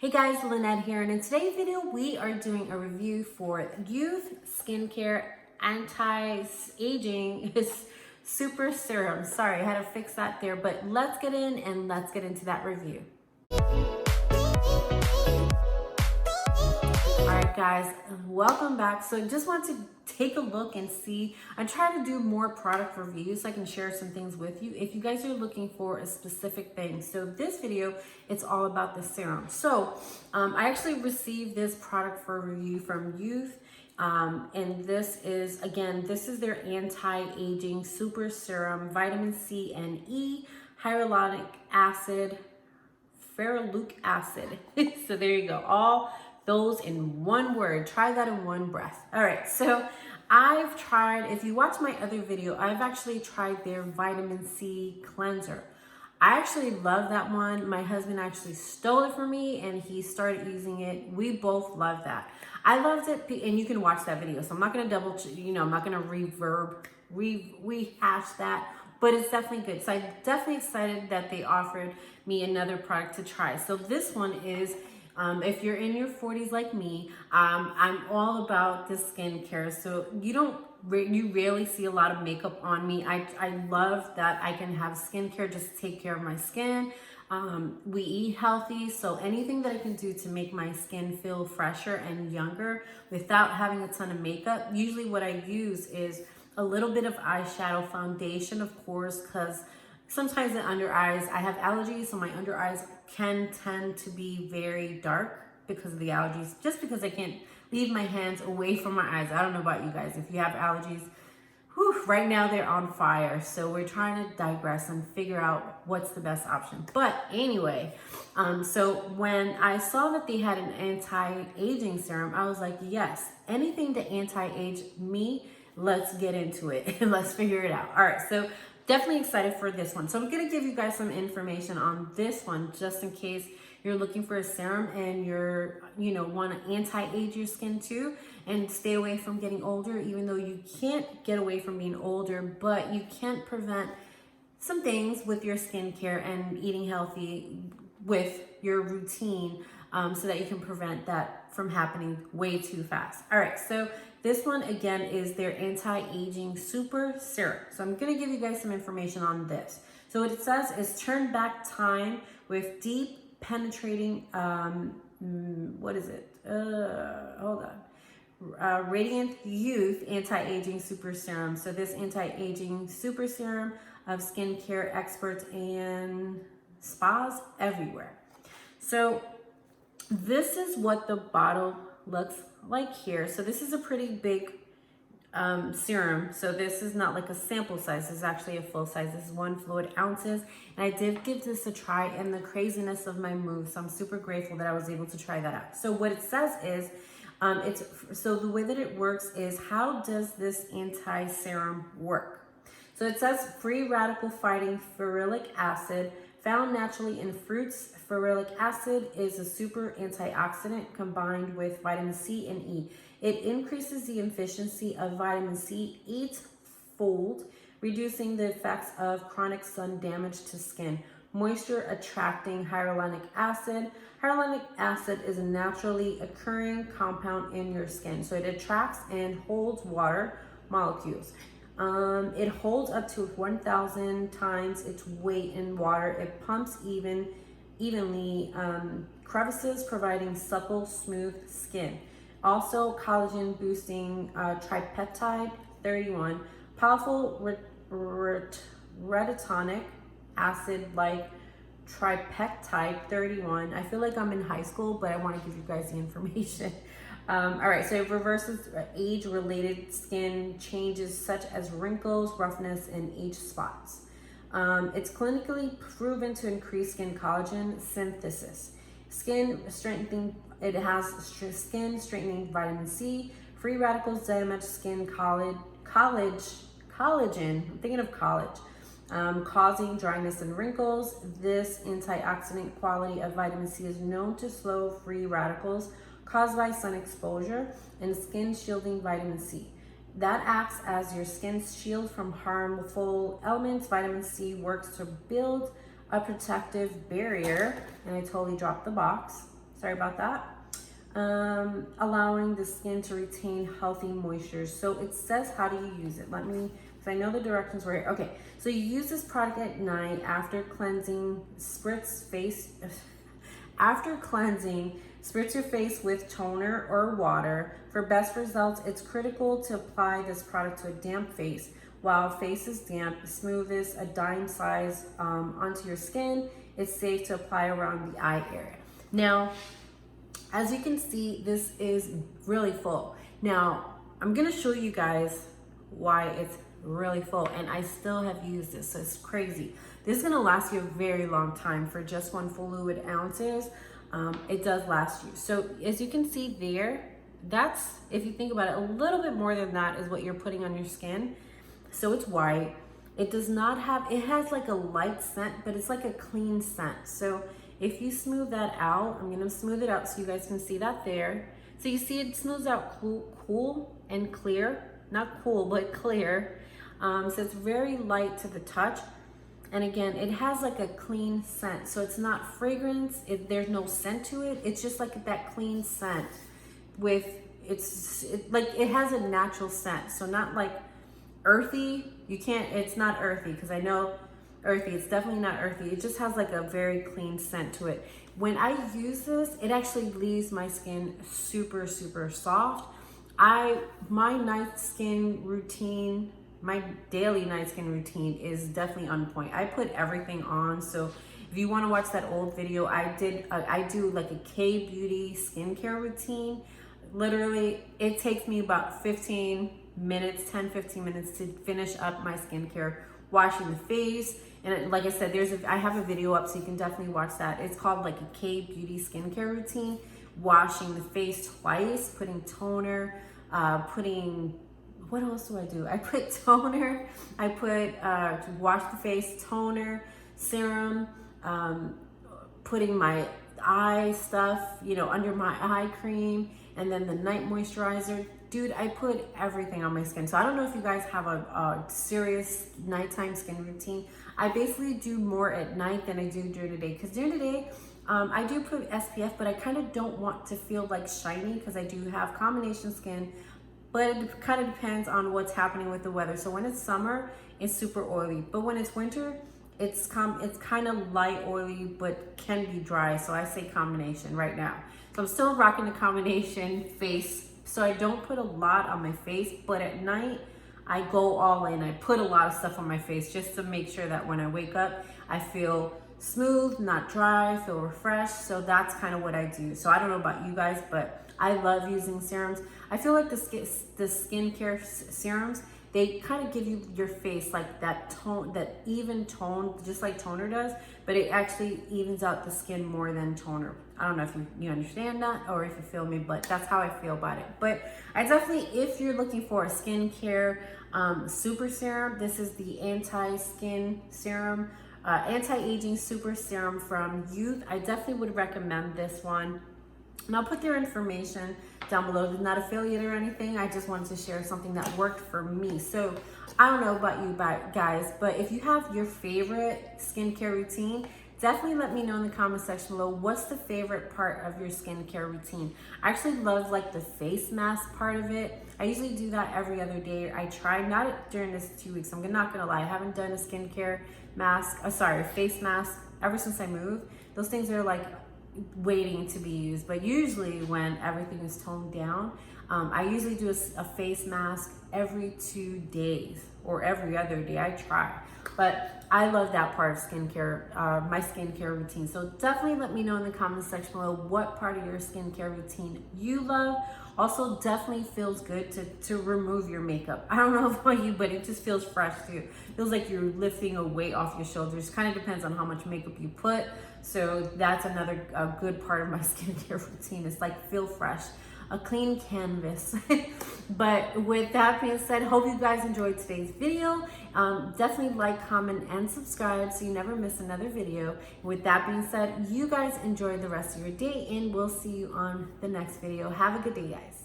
Hey guys, Lynette here, and in today's video we are doing a review for Yeouth Skincare Anti-Aging Super Serum. Sorry, I had to fix that there, but let's get in and let's get into that review. Alright guys, welcome back. So just want to take a look and see. I try to do more product reviews so I can share some things with you if you guys are looking for a specific thing. So this video, it's all about the serum. So I actually received this product for review from Yeouth. And this is, again, this is their anti-aging super serum, vitamin C and E, hyaluronic acid, ferulic acid. So there you go. All those in one word. Try that in one breath. All right, so I've tried, if you watch my other video, I've actually tried their vitamin C cleanser. I actually love that one. My husband actually stole it from me and he started using it. We both love that. I loved it, and you can watch that video. So I'm not gonna I'm not gonna rehash that, but it's definitely good. So I'm definitely excited that they offered me another product to try. So this one is, if you're in your 40s like me, I'm all about the skincare. So you rarely see a lot of makeup on me. I love that I can have skincare just to take care of my skin. We eat healthy, so anything that I can do to make my skin feel fresher and younger without having a ton of makeup. Usually what I use is a little bit of eyeshadow, foundation, of course, because sometimes the under eyes, I have allergies, so my under eyes can tend to be very dark because of the allergies, just because I can't leave my hands away from my eyes. I don't know about you guys. If you have allergies, right now they're on fire. So we're trying to digress and figure out what's the best option. But anyway, so when I saw that they had an anti-aging serum, I was like, yes, anything to anti-age me, let's get into it and let's figure it out. All right, so definitely excited for this one. So I'm gonna give you guys some information on this one just in case you're looking for a serum and want to anti-age your skin too and stay away from getting older, even though you can't get away from being older, but you can prevent some things with your skincare and eating healthy with your routine, so that you can prevent that from happening way too fast. All right, so this one again is their anti-aging super serum. So I'm gonna give you guys some information on this. So what it says is turn back time with deep penetrating, Radiant Yeouth Anti-Aging Super Serum. So this anti-aging super serum of skincare experts and spas everywhere. So this is what the bottle looks like here. So this is a pretty big serum. So this is not like a sample size. This is actually a full size. This is 1 fluid ounces. And I did give this a try in the craziness of my move. So I'm super grateful that I was able to try that out. So what it says is, so the way that it works is, how does this anti-serum work? So it says free radical fighting ferulic acid found naturally in fruits. Ferulic acid is a super antioxidant combined with vitamin C and E. It increases the efficiency of vitamin C 8-fold, reducing the effects of chronic sun damage to skin. Moisture attracting hyaluronic acid. Hyaluronic acid is a naturally occurring compound in your skin. So it attracts and holds water molecules. It holds up to 1,000 times its weight in water. It pumps evenly crevices, providing supple, smooth skin. Also, collagen boosting tripeptide 31, powerful retinoic acid like tripeptide 31. I feel like I'm in high school, but I want to give you guys the information. All right, so it reverses age-related skin changes such as wrinkles, roughness, and age spots. It's clinically proven to increase skin collagen synthesis. Skin strengthening, it has skin strengthening vitamin C, free radicals damage skin collagen, I'm thinking of college, causing dryness and wrinkles. This antioxidant quality of vitamin C is known to slow free radicals caused by sun exposure, and skin shielding vitamin C. That acts as your skin's shield from harmful elements. Vitamin C works to build a protective barrier, and I totally dropped the box. Sorry about that. Allowing the skin to retain healthy moisture. So it says, how do you use it? Let me, because I know the directions were here. Okay, so you use this product at night after cleansing, after cleansing, spritz your face with toner or water. For best results, it's critical to apply this product to a damp face. While face is damp, smooth this a dime size onto your skin. It's safe to apply around the eye area. Now, as you can see, this is really full. Now, I'm gonna show you guys why it's really full, and I still have used this, so it's crazy. This is gonna last you a very long time for just 1 fluid ounces. It does last you. So as you can see there, that's, if you think about it, a little bit more than that is what you're putting on your skin. So it's white. It does not have, it has like a light scent, but it's like a clean scent. So if you smooth that out, I'm gonna smooth it out so you guys can see that there. So you see it smooths out cool and clear, not cool, but clear. So it's very light to the touch. And again, it has like a clean scent. So it's not fragrance, there's no scent to it. It's just like that clean scent with, like, it has a natural scent. So not like earthy, it's not earthy, because I know earthy, it's definitely not earthy. It just has like a very clean scent to it. When I use this, it actually leaves my skin super, super soft. My night skin routine, my daily night skin routine is definitely on point. I put everything on. So if you want to watch that old video, I do like a K-beauty skincare routine. Literally, it takes me about 10-15 minutes to finish up my skincare, washing the face. And like I said, I have a video up, so you can definitely watch that. It's called like a K-beauty skincare routine. Washing the face twice, putting toner, what else do I do? I put toner, to wash the face, toner, serum, putting my eye stuff, under my eye cream, and then the night moisturizer. Dude, I put everything on my skin. So I don't know if you guys have a serious nighttime skin routine. I basically do more at night than I do during the day. Because during the day, I do put SPF, but I kind of don't want to feel like shiny because I do have combination skin. But it kind of depends on what's happening with the weather. So when it's summer, it's super oily. But when it's winter, it's kind of light oily, but can be dry. So I say combination right now. So I'm still rocking the combination face. So I don't put a lot on my face, but at night I go all in. I put a lot of stuff on my face just to make sure that when I wake up, I feel smooth, not dry, feel refreshed. So that's kind of what I do. So I don't know about you guys, but I love using serums. I feel like the skincare serums, they kind of give your face like that tone, that even tone, just like toner does, but it actually evens out the skin more than toner. I don't know if you understand that or if you feel me, but that's how I feel about it. But I definitely, if you're looking for a skincare super serum, this is the Anti-Aging Super Serum from Yeouth. I definitely would recommend this one. And I'll put their information down below. It's not affiliate or anything. I just wanted to share something that worked for me. So I don't know about you guys, but if you have your favorite skincare routine, definitely let me know in the comment section below. What's the favorite part of your skincare routine? I actually love like the face mask part of it. I usually do that every other day. I try, not during this 2 weeks. I'm not gonna lie. I haven't done a skincare mask, face mask ever since I moved. Those things are like waiting to be used, but usually when everything is toned down, I usually do a face mask every 2 days or every other day. I try, but I love that part of skincare, my skincare routine. So definitely let me know in the comments section below what part of your skincare routine you love. Also, definitely feels good to remove your makeup. I don't know about you, but it just feels fresh too. Feels like you're lifting a weight off your shoulders. Kind of depends on how much makeup you put. So that's another good part of my skincare routine. It's like feel fresh, a clean canvas. But with that being said, hope you guys enjoyed today's video. Definitely like, comment, and subscribe so you never miss another video. With that being said, you guys enjoy the rest of your day, and we'll see you on the next video. Have a good day, guys.